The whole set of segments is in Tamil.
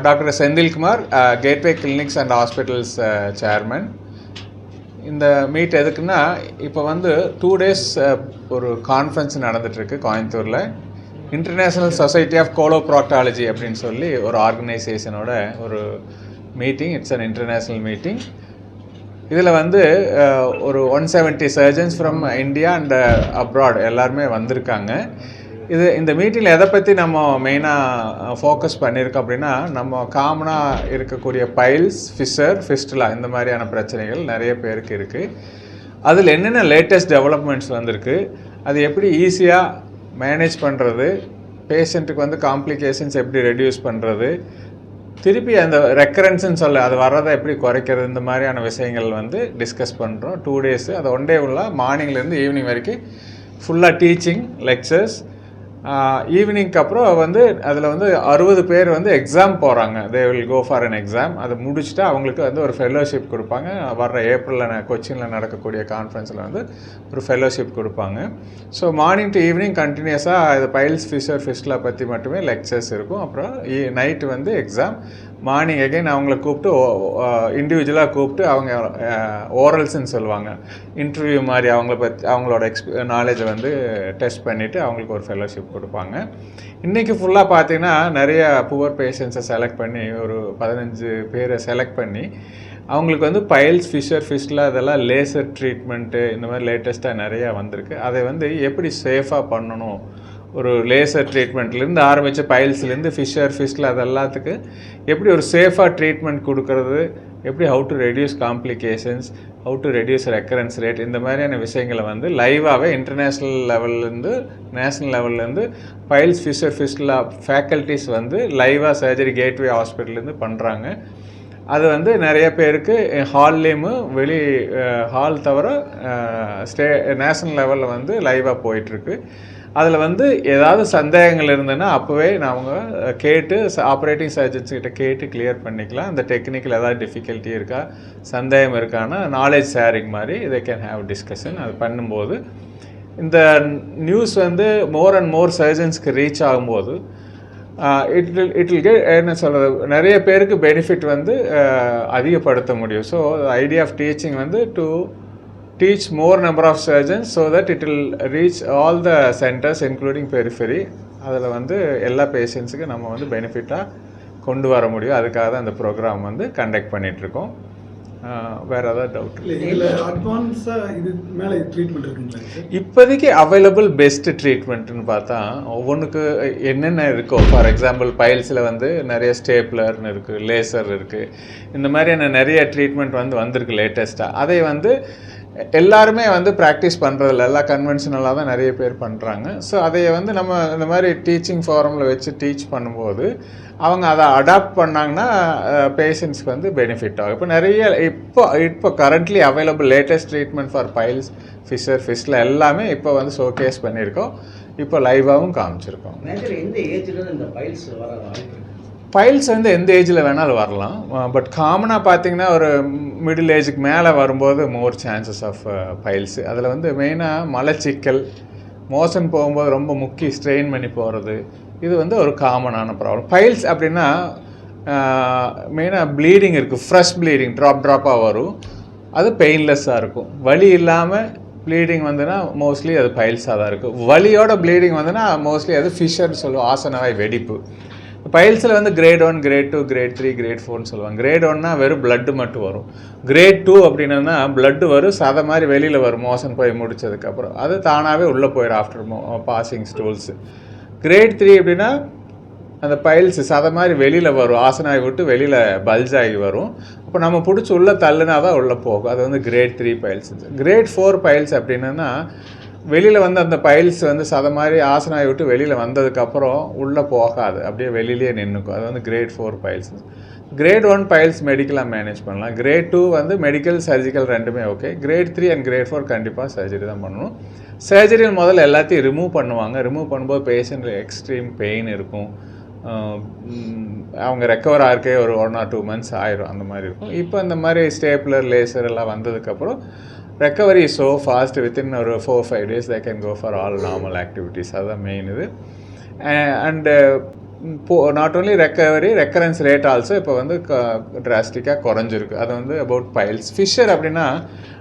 Doctor Senthilkumar, gateway clinics and hospitals chairman. இந்த மீட் எதுக்குன்னா, இப்போ வந்து 2 days ஒரு கான்ஃபரன்ஸ் நடந்துகிட்ருக்கு கோயம்புத்தூரில். இன்டர்நேஷ்னல் சொசைட்டி ஆஃப் கோலோப்ராக்டாலஜி அப்படின்னு சொல்லி ஒரு ஆர்கனைசேஷனோட ஒரு meeting. It's an international meeting. இதில் வந்து ஒரு 170 surgeons from India and abroad எல்லாருமே வந்திருக்காங்க. இந்த மீட்டிங்கில் எதை பற்றி நம்ம மெயினாக ஃபோக்கஸ் பண்ணியிருக்கோம் அப்படின்னா, நம்ம காமனாக இருக்கக்கூடிய பைல்ஸ், ஃபிஸ்டுலா இந்த மாதிரியான பிரச்சனைகள் நிறைய பேருக்கு இருக்குது. அதில் என்னென்ன லேட்டஸ்ட் டெவலப்மெண்ட்ஸ் வந்திருக்கு, அது எப்படி ஈஸியாக மேனேஜ் பண்ணுறது, பேஷண்ட்டுக்கு வந்து காம்ப்ளிகேஷன்ஸ் எப்படி ரெடியூஸ் பண்ணுறது, திருப்பி அந்த ரெக்கரன்ஸ்ன்னு சொல்ல அது வர்றதை எப்படி குறைக்கிறது, இந்த மாதிரியான விஷயங்கள் வந்து டிஸ்கஸ் பண்ணுறோம். 2 days, அது 1 day உள்ள மார்னிங்லேருந்து ஈவினிங் வரைக்கும் ஃபுல்லாக டீச்சிங் லெக்சர்ஸ். ஈவினிங்க்கு அப்புறம் வந்து அதில் வந்து 60 பேர் வந்து எக்ஸாம் போகிறாங்க. They will go for an exam. அதை முடிச்சுட்டு அவங்களுக்கு வந்து ஒரு ஃபெல்லோஷிப் கொடுப்பாங்க. வர்ற ஏப்ரலில் கொச்சினில் நடக்கக்கூடிய கான்ஃபரன்ஸில் வந்து ஒரு ஃபெல்லோஷிப் கொடுப்பாங்க. ஸோ மார்னிங் டு ஈவினிங் கண்டினியூஸாக இது பைல்ஸ், ஃபிஸ்டுலா பற்றி மட்டுமே லெக்சர்ஸ் இருக்கும். அப்புறம் நைட்டு வந்து எக்ஸாம். மார்னிங் எகைன் அவங்கள கூப்பிட்டு இண்டிவிஜுவலாக கூப்பிட்டு அவங்க ஓரல்ஸ்ன்னு சொல்லுவாங்க, இன்டர்வியூ மாதிரி அவங்கள பற்றி அவங்களோட நாலேஜை வந்து டெஸ்ட் பண்ணிவிட்டு அவங்களுக்கு ஒரு ஃபெல்லோஷிப் கொடுப்பாங்க. இன்றைக்கி ஃபுல்லாக பார்த்திங்கன்னா நிறைய புவர் பேஷண்ட்ஸை செலக்ட் பண்ணி ஒரு 15 பேரை செலக்ட் பண்ணி அவங்களுக்கு வந்து பைல்ஸ், ஃபிஸ்டுலா இதெல்லாம் லேசர் ட்ரீட்மெண்ட்டு இந்த மாதிரி லேட்டஸ்ட்டாக நிறையா வந்திருக்கு. அதை வந்து எப்படி சேஃபாக பண்ணணும், ஒரு லேசர் ட்ரீட்மெண்ட்லேருந்து ஆரம்பித்த பைல்ஸ்லேருந்து ஃபிஸ்டுலா அது எல்லாத்துக்கு எப்படி ஒரு சேஃபாக ட்ரீட்மெண்ட் கொடுக்கறது, எப்படி how to reduce complications, how to reduce recurrence rate, இந்த மாதிரியான விஷயங்களை வந்து லைவாகவே இன்டர்நேஷ்னல் லெவல்லேருந்து நேஷ்னல் லெவல்லேருந்து பைல்ஸ், ஃபிஸ்டுலா ஃபேக்கல்ட்டிஸ் வந்து லைவாக சர்ஜரி கேட்வே ஹாஸ்பிட்டல்லேருந்து பண்ணுறாங்க. அது வந்து நிறைய பேருக்கு ஹால்லேயும் வெளி ஹால் தவிர நேஷ்னல் லெவலில் வந்து லைவாக போயிட்டுருக்கு. அதில் வந்து ஏதாவது சந்தேகங்கள் இருந்ததுன்னா அப்போவே நாங்கள் கேட்டு ஆப்ரேட்டிங் சர்ஜன்ஸ்கிட்ட கேட்டு கிளியர் பண்ணிக்கலாம். அந்த டெக்னிக்கில் ஏதாவது டிஃபிகல்ட்டி இருக்கா, சந்தேகம் இருக்கான்னா நாலேஜ் ஷேரிங் மாதிரி இதை கேன் ஹேவ் டிஸ்கஷன். அது பண்ணும்போது இந்த நியூஸ் வந்து மோர் அண்ட் மோர் சர்ஜன்ஸ்க்கு ரீச் ஆகும்போது இட் வில் கெட் என்ன சொல்கிறது, நிறைய பேருக்கு பெனிஃபிட் வந்து அதிகப்படுத்த முடியும். ஸோ ஐடியா ஆஃப் டீச்சிங் வந்து to teach more number of surgeons so that it will reach all the centers including periphery. அதில் வந்து எல்லா பேஷண்ட்ஸுக்கு நம்ம வந்து பெனிஃபிட்டாக கொண்டு வர முடியும். அதுக்காக தான் அந்த ப்ரோக்ராம் வந்து கண்டக்ட் பண்ணிகிட்ருக்கோம். வேறு ஏதாவது டவுட்? இப்போதைக்கு அவைலபிள் பெஸ்ட் ட்ரீட்மெண்ட்டுன்னு பார்த்தா ஒவ்வொன்றுக்கு என்னென்ன இருக்கோ, ஃபார் எக்ஸாம்பிள் பைல்ஸில் வந்து நிறைய ஸ்டேப்லர்னு இருக்குது, லேசர் இருக்குது, இந்த மாதிரியான நிறைய ட்ரீட்மெண்ட் வந்து வந்திருக்கு லேட்டஸ்ட்டாக. அதை வந்து எல்லாருமே வந்து ப்ராக்டிஸ் பண்ணுறதில்ல, எல்லாம் கன்வென்ஷனலாக தான் நிறைய பேர் பண்ணுறாங்க. ஸோ அதை வந்து நம்ம இந்த மாதிரி டீச்சிங் ஃபாரமில் வச்சு டீச் பண்ணும்போது அவங்க அதை அடாப்ட் பண்ணாங்கன்னா பேஷண்ட்ஸ்க்கு வந்து பெனிஃபிட் ஆகும். இப்போ நிறைய இப்போ currently available latest treatment for piles, fistula எல்லாமே இப்போ வந்து ஷோகேஸ் பண்ணியிருக்கோம். இப்போ லைவாகவும் காமிச்சிருக்கோம். பைல்ஸ் வந்து எந்த ஏஜில் வேணாலும் வரலாம். பட் காமனாக பார்த்திங்கன்னா ஒரு மிடில் ஏஜுக்கு மேலே வரும்போது மோர் சான்சஸ் ஆஃப் பைல்ஸு. அதில் வந்து மெயினாக மலச்சிக்கல், மோஷன் போகும்போது ரொம்ப முக்கி ஸ்ட்ரெயின் பண்ணி போகிறது, இது வந்து ஒரு காமனான ப்ராப்ளம். பைல்ஸ் அப்படின்னா மெயினாக ப்ளீடிங் இருக்குது, ஃப்ரெஷ் ப்ளீடிங் ட்ராப்பாக வரும். அது பெயின்லெஸ்ஸாக இருக்கும். வலி இல்லாமல் ப்ளீடிங் வந்துன்னா மோஸ்ட்லி அது பைல்ஸாக தான் இருக்கும். வலியோட ப்ளீடிங் வந்துன்னா மோஸ்ட்லி அது ஃபிஷர்னு சொல்லுவோம், ஆசனவாய் வெடிப்பு. பைல்ஸில் வந்து கிரேட் 1, கிரேட் 2, கிரேட் 3, கிரேட் 4ன்னு சொல்லுவாங்க. கிரேட் 1னா வெறும் பிளட்டு மட்டும் வரும். கிரேட் 2 அப்படின்னா பிளட்டு வரும், சதை மாதிரி வெளியில் வரும் மோஷன் போய் முடித்ததுக்கப்புறம். அது தானாகவே உள்ளே போயிடும் ஆஃப்டர் பாசிங் ஸ்டூல்ஸு. கிரேட் 3 அப்படின்னா அந்த பைல்ஸ் சதை மாதிரி வெளியில் வரும், ஆசனாகி விட்டு வெளியில் பல்ஜ் ஆகி வரும். அப்போ நம்ம பிடிச்சி உள்ளே தள்ளுனா தான் உள்ளே போகும். அது வந்து கிரேட் 3 பைல்ஸ். கிரேட் 4 பைல்ஸ் அப்படின்னா வெளியில் வந்து அந்த பைல்ஸ் வந்து சதை மாதிரி ஆசனாகி விட்டு வெளியில் வந்ததுக்கப்புறம் உள்ளே போகாது, அப்படியே வெளியிலேயே நின்றுக்கும். அது வந்து கிரேட் 4 பைல்ஸ். கிரேட் 1 பைல்ஸ் மெடிக்கலாக மேனேஜ் பண்ணலாம். கிரேட் 2 வந்து மெடிக்கல், சர்ஜிக்கல் ரெண்டுமே ஓகே. கிரேட் 3 அண்ட் கிரேட் 4 கண்டிப்பாக சர்ஜரி தான் பண்ணணும். சர்ஜரியில் முதல்ல எல்லாத்தையும் ரிமூவ் பண்ணுவாங்க. ரிமூவ் பண்ணும்போது பேஷண்ட்டில் எக்ஸ்ட்ரீம் பெயின் இருக்கும். அவங்க ரெக்கவர் ஆகிறக்கே ஒரு 1 or 2 months ஆயிரும், அந்த மாதிரி இருக்கும். இப்போ இந்த மாதிரி ஸ்டேப்லர், லேசர் எல்லாம் வந்ததுக்கப்புறம் recovery is so fast, within ஒரு 4-5 days they can go for all normal activities. அதுதான் மெயின் இது. And not only recurrence rate also இப்போ வந்து டிராஸ்டிக்காக குறைஞ்சிருக்கு. அது வந்து அபவுட் பைல்ஸ். ஃபிஷர் அப்படின்னா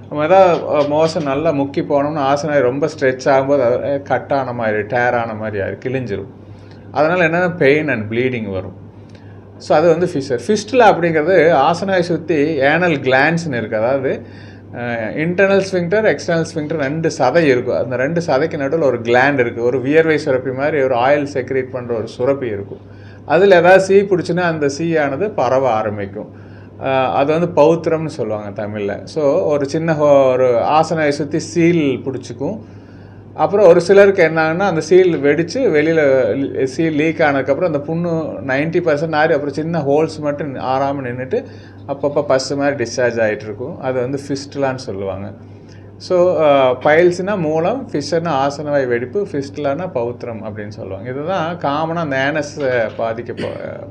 நம்ம எதாவது மோசம் நல்லா முக்கி போனோம்னா ஆசனாய் ரொம்ப ஸ்ட்ரெச் ஆகும்போது அது கட் ஆன மாதிரி, டேர் ஆன மாதிரி ஆயிரும், கிழிஞ்சிரும். அதனால் என்னென்னா பெயின் அண்ட் ப்ளீடிங் வரும். ஸோ அது வந்து ஃபிஷர். ஃபிஸ்டுலா அப்படிங்கிறது ஆசனாய் சுற்றி ஏனல் கிளான்ஸ்னு இருக்குது. அதாவது இன்டர்னல் ஸ்ஃபிங்க்டர், எக்ஸ்டர்னல் ஸ்ஃபிங்க்டர் 2 சதை இருக்கும். அந்த 2 சதைக்கு நடுவில் ஒரு கிளாண்ட் இருக்குது. ஒரு வியர்வை சுரப்பி மாதிரி ஒரு ஆயில் செக்ரேட் பண்ணுற ஒரு சுரப்பி இருக்கும். அதில் ஏதாவது சீ பிடிச்சுன்னா அந்த சீயானது பரவ ஆரம்பிக்கும். அது வந்து பௌத்திரம்னு சொல்லுவாங்க தமிழில். ஸோ ஒரு சின்ன ஒரு ஆசனாயை சுற்றி சீல் பிடிச்சிக்கும். அப்புறம் ஒரு சிலருக்கு என்னாங்கன்னா அந்த சீல் வெடித்து வெளியில் சீல் லீக் ஆனதுக்கப்புறம் அந்த புண்ணு 90% ஆறி அப்புறம் சின்ன ஹோல்ஸ் மட்டும் ஆறாமல் நின்றுட்டு அப்பப்போ பஸ்ஸு மாதிரி டிஸ்சார்ஜ் ஆகிட்டுருக்கும். அது வந்து ஃபிஸ்டுலான்னு சொல்லுவாங்க. ஸோ பைல்ஸ்னால் மூலம், ஃபிஷர்னா ஆசனவாய் வெடிப்பு, ஃபிஸ்டுலானா பௌத்திரம் அப்படின்னு சொல்லுவாங்க. இதுதான் காமனாக அந்த ஏனஸ்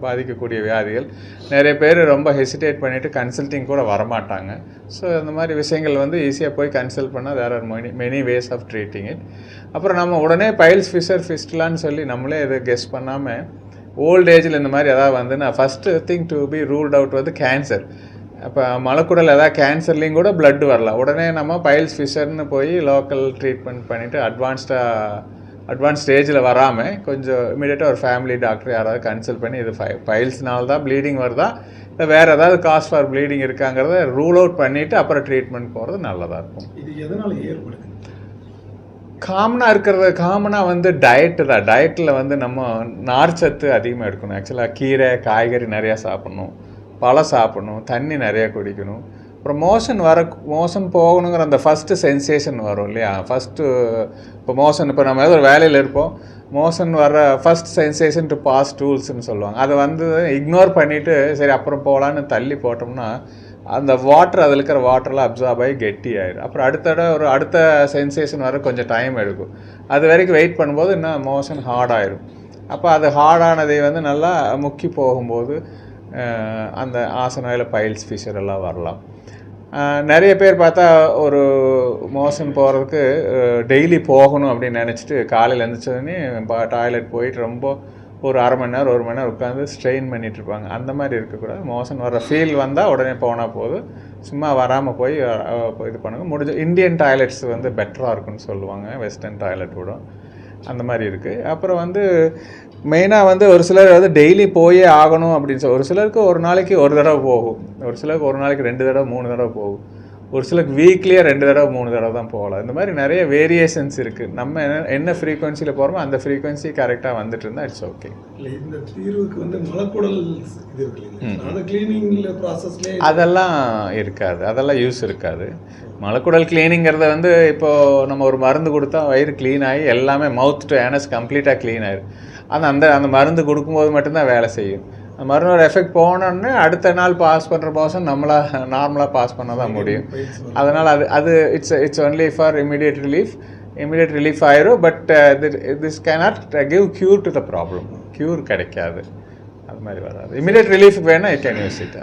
பாதிக்கக்கூடிய வியாதிகள். நிறைய பேர் ரொம்ப ஹெசிடேட் பண்ணிவிட்டு கன்சல்ட்டிங் கூட வரமாட்டாங்க. ஸோ இந்த மாதிரி விஷயங்கள் வந்து ஈஸியாக போய் கன்சல்ட் பண்ணால் there are many ways of treating it. அப்புறம் நம்ம உடனே பைல்ஸ், ஃபிஷர், ஃபிஸ்டுலான்னு சொல்லி நம்மளே இதை கெஸ் பண்ணாமல் ஓல்ட் ஏஜில் இந்த மாதிரி எதாவது வந்துன்னா first thing to be ruled out வந்து கேன்சர். அப்போ மலக்குடல் ஏதாவது கேன்சர்லேயும் கூட பிளட் வரலாம். உடனே நம்ம பைல்ஸ், ஃபிஷர்னு போய் லோக்கல் ட்ரீட்மெண்ட் பண்ணிவிட்டு அட்வான்ஸ் ஸ்டேஜில் வராமல் கொஞ்சம் இமீடியட்டாக ஒரு ஃபேமிலி டாக்டர் யாராவது கன்சல்ட் பண்ணி இது பைல்ஸ்னால தான் ப்ளீடிங் வருதா, இல்லை வேறு ஏதாவது காஸ் ஃபார் ப்ளீடிங் இருக்காங்கிறத ரூல் அவுட் பண்ணிவிட்டு அப்புறம் ட்ரீட்மெண்ட் போகிறது நல்லதாக இருக்கும். இது எதனால் ஏற்படுது? காமனாக வந்து டயட்டு தான். டயட்டில் வந்து நம்ம நார்ச்சத்து அதிகமாக எடுக்கணும். ஆக்சுவலாக கீரை, காய்கறி நிறையா சாப்பிட்ணும், பழம் சாப்பிடணும், தண்ணி நிறையா குடிக்கணும். அப்புறம் மோஷன் போகணுங்கிற அந்த ஃபஸ்ட்டு சென்சேஷன் வரும் இல்லையா. இப்போ நம்ம ஏதோ ஒரு வேலையில் இருப்போம், மோஷன் வர ஃபஸ்ட் சென்சேஷன் டு பாஸ் டூல்ஸ்ன்னு சொல்லுவாங்க. அதை வந்து இக்னோர் பண்ணிவிட்டு சரி அப்புறம் போகலான்னு தள்ளி போட்டோம்னா அந்த அதில் இருக்கிற வாட்டர்லாம் அப்சார்ப் ஆகி கெட்டி ஆயிடும். அப்புறம் அடுத்த சென்சேஷன் வர கொஞ்சம் டைம் எடுக்கும். அது வரைக்கும் வெயிட் பண்ணும்போது இன்னும் மோஷன் ஹார்டாயிடும். அப்போ அது ஹார்டானதை வந்து நல்லா முக்கி போகும்போது அந்த ஆசனாயில் பைல்ஸ், ஃபிஷர் எல்லாம் வரலாம். நிறைய பேர் பார்த்தா ஒரு மோஷன் போகிறதுக்கு டெய்லி போகணும் அப்படின்னு நினச்சிட்டு காலையில் எழுந்திரிச்சோடனே டாய்லெட் போயிட்டு ரொம்ப ஒரு அரை மணி நேரம் 1 மணி நேரம் உட்காந்து ஸ்ட்ரெயின் பண்ணிகிட்ருப்பாங்க. அந்த மாதிரி இருக்கக்கூடாது. மோஷன் வர ஃபீல் வந்தால் உடனே போனால் போதும். சும்மா வராமல் போய் இது பண்ணுங்க. முடிஞ்ச இந்தியன் டாய்லெட்ஸ் வந்து பெட்டராக இருக்குன்னு சொல்லுவாங்க, வெஸ்டர்ன் டாய்லெட் கூட அந்த மாதிரி இருக்குது. அப்புறம் வந்து மெயினாக வந்து ஒரு சிலர் வந்து டெய்லி போயே ஆகணும் அப்படின்னு ஒரு சிலருக்கு ஒரு நாளைக்கு 1 தடவை போகும், ஒரு சிலருக்கு ஒரு நாளைக்கு 2 தடவை 3 தடவை போகும், ஒரு சிலருக்கு வீக்லியே 2 தடவை 3 தடவை தான் போகலாம். இந்த மாதிரி நிறைய வேரியேஷன்ஸ் இருக்குது. நம்ம என்ன ஃப்ரீக்வன்சியில் போகிறோமோ அந்த ஃப்ரீக்வன்சி கரெக்டாக வந்துட்டு இருந்தால் இட்ஸ் ஓகே. இந்த தீர்வுக்கு வந்து மலக்குடல் இது இருக்கு, கிளீனிங் ப்ராசஸ்லேயே அதெல்லாம் இருக்காது, அதெல்லாம் யூஸ் இருக்காது. மலக்குடல் கிளீனிங்கிறத வந்து இப்போது நம்ம ஒரு மருந்து கொடுத்தா வயிறு க்ளீன் ஆகி எல்லாமே மவுத் டு ஏனஸ் கம்ப்ளீட்டாக க்ளீன் ஆயிடும். அந்த மருந்து கொடுக்கும்போது மட்டும்தான் வேலை செய்யும். அந்த மருந்தோட எஃபெக்ட் போனோடனே அடுத்த நாள் பாஸ் பண்ணுற மோஷன் நார்மலாக பாஸ் பண்ண தான் முடியும். அதனால் அது it's only for immediate relief ஆயிரும். But this cannot give cure to the problem. Cure கிடைக்காது, அது மாதிரி வராது. இமீடியட் ரிலீஃப் வேணால் இட் கேன் யூஸ் இட்.